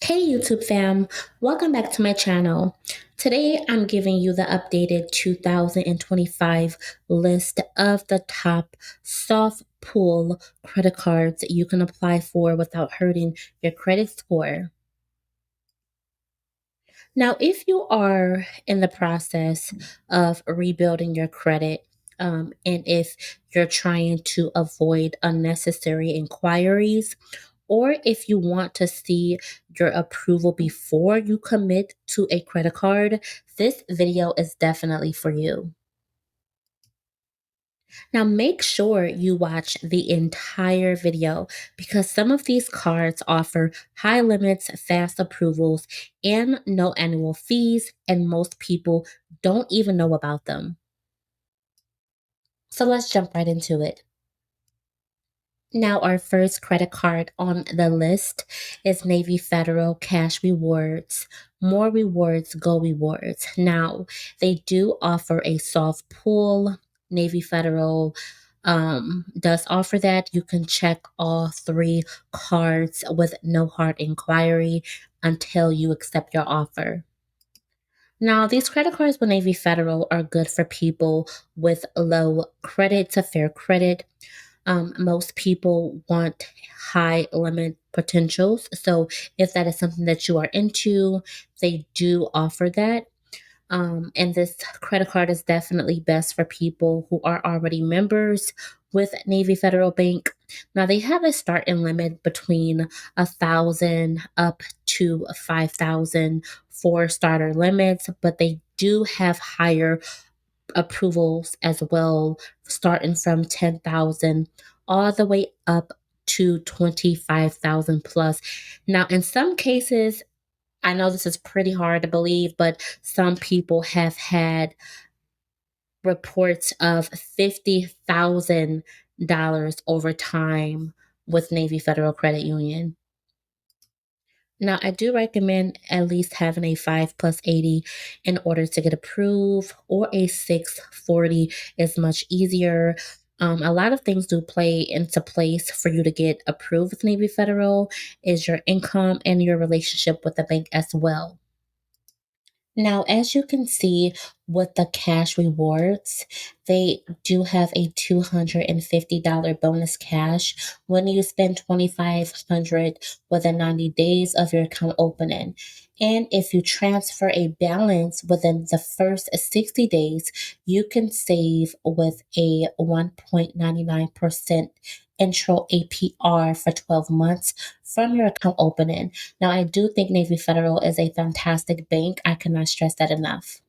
Hey YouTube fam, welcome back to my channel. Today I'm giving you the updated 2025 list of the top soft pull credit cards you can apply for without hurting your credit score. Now, if you are in the process of rebuilding your credit, and if you're trying to avoid unnecessary inquiries, or if you want to see your approval before you commit to a credit card, this video is definitely for you. Now, make sure you watch the entire video because some of these cards offer high limits, fast approvals, and no annual fees, and most people don't even know about them. So let's jump right into it. Now, our first credit card on the list is Navy Federal Cash Rewards. More rewards, go rewards. Now, they do offer a soft pull. Navy Federal does offer that. You can check all three cards with no hard inquiry until you accept your offer. Now, these credit cards with Navy Federal are good for people with low credit to fair credit. Most people want high limit potentials. So if that is something that you are into, they do offer that. And this credit card is definitely best for people who are already members with Navy Federal Bank. Now they have a starting limit between 1,000 up to 5,000 for starter limits, but they do have higher approvals as well, starting from 10,000 all the way up to 25,000 plus. Now, in some cases, I know this is pretty hard to believe, but some people have had reports of $50,000 over time with Navy Federal Credit Union. Now, I do recommend at least having a 5 plus 80 in order to get approved, or a 640 is much easier. A lot of things do play into place for you to get approved with Navy Federal is your income and your relationship with the bank as well. Now, as you can see with the cash rewards, they do have a $250 bonus cash when you spend 2,500 within 90 days of your account opening. And if you transfer a balance within the first 60 days, you can save with a 1.99% intro APR for 12 months from your account opening. Now, I do think Navy Federal is a fantastic bank. I cannot stress that enough.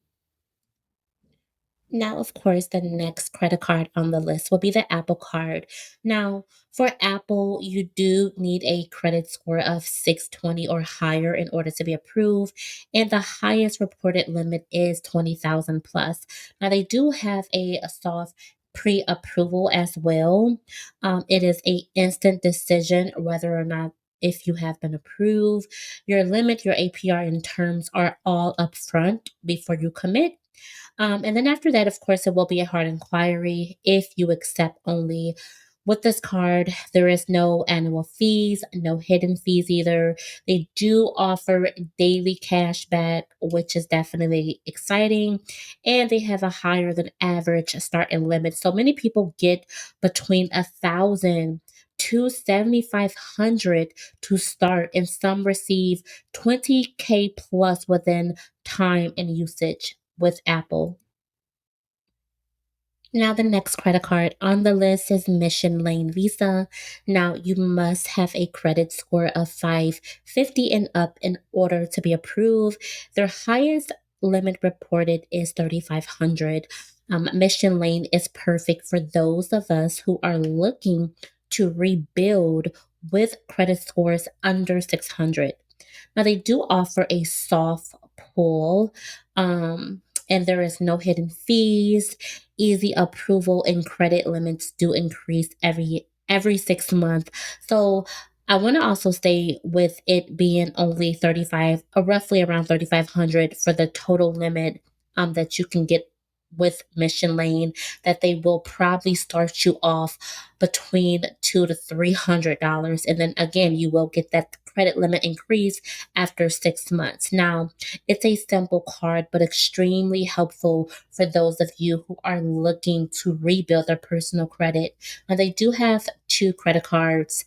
Now, of course, the next credit card on the list will be the Apple Card. Now, for Apple, you do need a credit score of 620 or higher in order to be approved, and the highest reported limit is 20,000 plus. Now, they do have a soft pre-approval as well. It is a instant decision whether or not if you have been approved. Your limit, your APR, and terms are all upfront before you commit. And then after that, of course, it will be a hard inquiry if you accept only. With this card, there is no annual fees, no hidden fees either. They do offer daily cash back, which is definitely exciting. And they have a higher than average starting limit. So many people get between 1,000 to 7,500 to start, and some receive 20K plus within time and usage with Apple. Now, the next credit card on the list is Mission Lane Visa. Now, you must have a credit score of 550 and up in order to be approved. Their highest limit reported is 3,500. Mission Lane is perfect for those of us who are looking to rebuild with credit scores under 600. Now, they do offer a soft pull, and there is no hidden fees. Easy approval and credit limits do increase every 6 months. So I want to also say with it being only 35, roughly around 3,500 for the total limit that you can get with Mission Lane that they will probably start you off between $200 to $300, and then again you will get that credit limit increase after 6 months. Now, it's a simple card, but extremely helpful for those of you who are looking to rebuild their personal credit. Now, they do have two credit cards.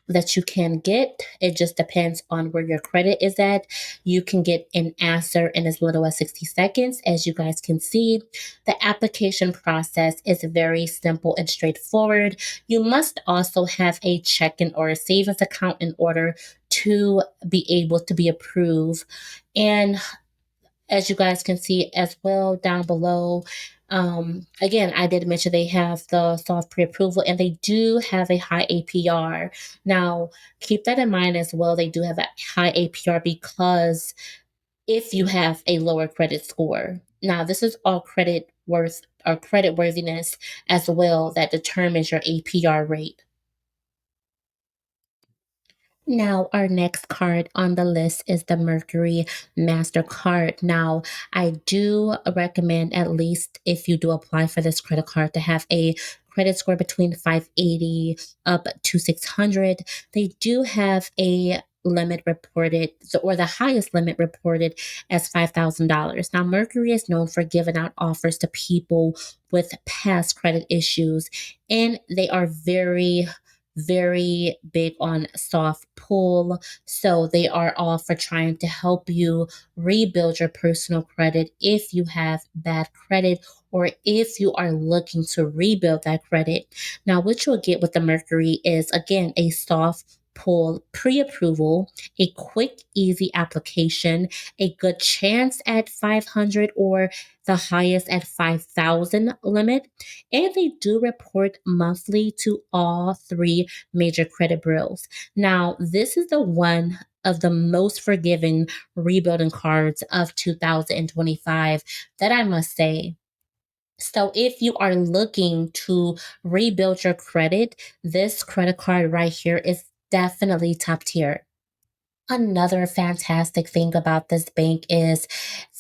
That you can get. It just depends on where your credit is at. You can get an answer in as little as 60 seconds. As you guys can see, the application process is very simple and straightforward. You must also have a checking or a savings account in order to be able to be approved. And as you guys can see as well down below, again, I did mention they have the soft pre-approval and they do have a high APR. Now, keep that in mind as well. They do have a high APR because if you have a lower credit score. Now, this is all credit worth or credit worthiness as well that determines your APR rate. Now, our next card on the list is the Mercury Mastercard. Now, I do recommend, at least if you do apply for this credit card, to have a credit score between 580 up to 600. They do have a limit reported, or the highest limit reported as $5,000. Now, Mercury is known for giving out offers to people with past credit issues, and they are very big on soft pull. So they are all for trying to help you rebuild your personal credit if you have bad credit or if you are looking to rebuild that credit. Now, what you'll get with the Mercury is, again, a soft pull pre-approval, a quick, easy application, a good chance at 500 or the highest at 5,000 limit, and they do report monthly to all three major credit bureaus. Now, this is the one of the most forgiving rebuilding cards of 2025 that I must say. So, if you are looking to rebuild your credit, this credit card right here is definitely top tier. Another fantastic thing about this bank is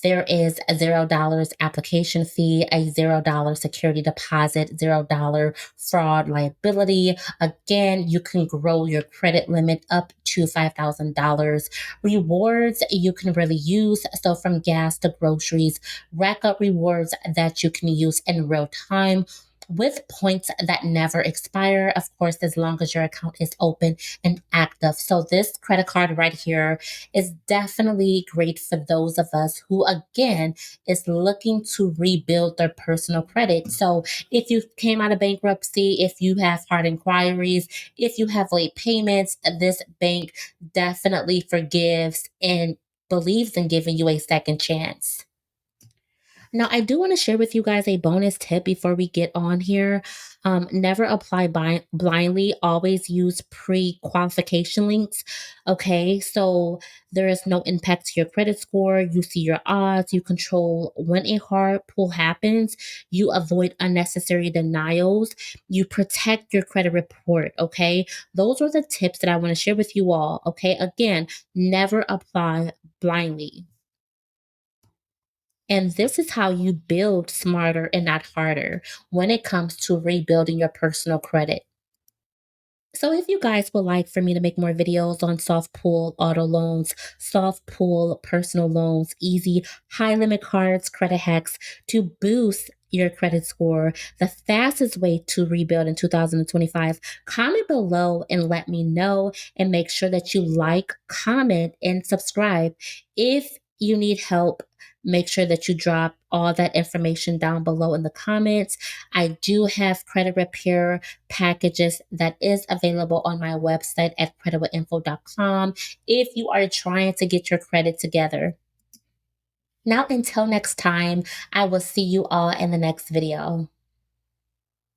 there is a $0 application fee, a $0 security deposit, $0 fraud liability. Again, you can grow your credit limit up to $5,000. Rewards you can really use. So, from gas to groceries, rack up rewards that you can use in real time with points that never expire, of course, as long as your account is open and active. So, this credit card right here is definitely great for those of us who, again, is looking to rebuild their personal credit. So, if you came out of bankruptcy, if you have hard inquiries, if you have late payments, this bank definitely forgives and believes in giving you a second chance. Now, I do want to share with you guys a bonus tip before we get on here. Never apply blindly. Always use pre-qualification links. Okay, so there is no impact to your credit score. You see your odds. You control when a hard pull happens. You avoid unnecessary denials. You protect your credit report. Okay, those are the tips that I want to share with you all. Okay, again, never apply blindly. And this is how you build smarter and not harder when it comes to rebuilding your personal credit. So, if you guys would like for me to make more videos on soft pull auto loans, soft pull personal loans, easy high limit cards, credit hacks to boost your credit score, the fastest way to rebuild in 2025, comment below and let me know. And make sure that you like, comment, and subscribe. If you need help, make sure that you drop all that information down below in the comments. I do have credit repair packages that is available on my website at creditwithinfo.com if you are trying to get your credit together. Now, until next time, I will see you all in the next video.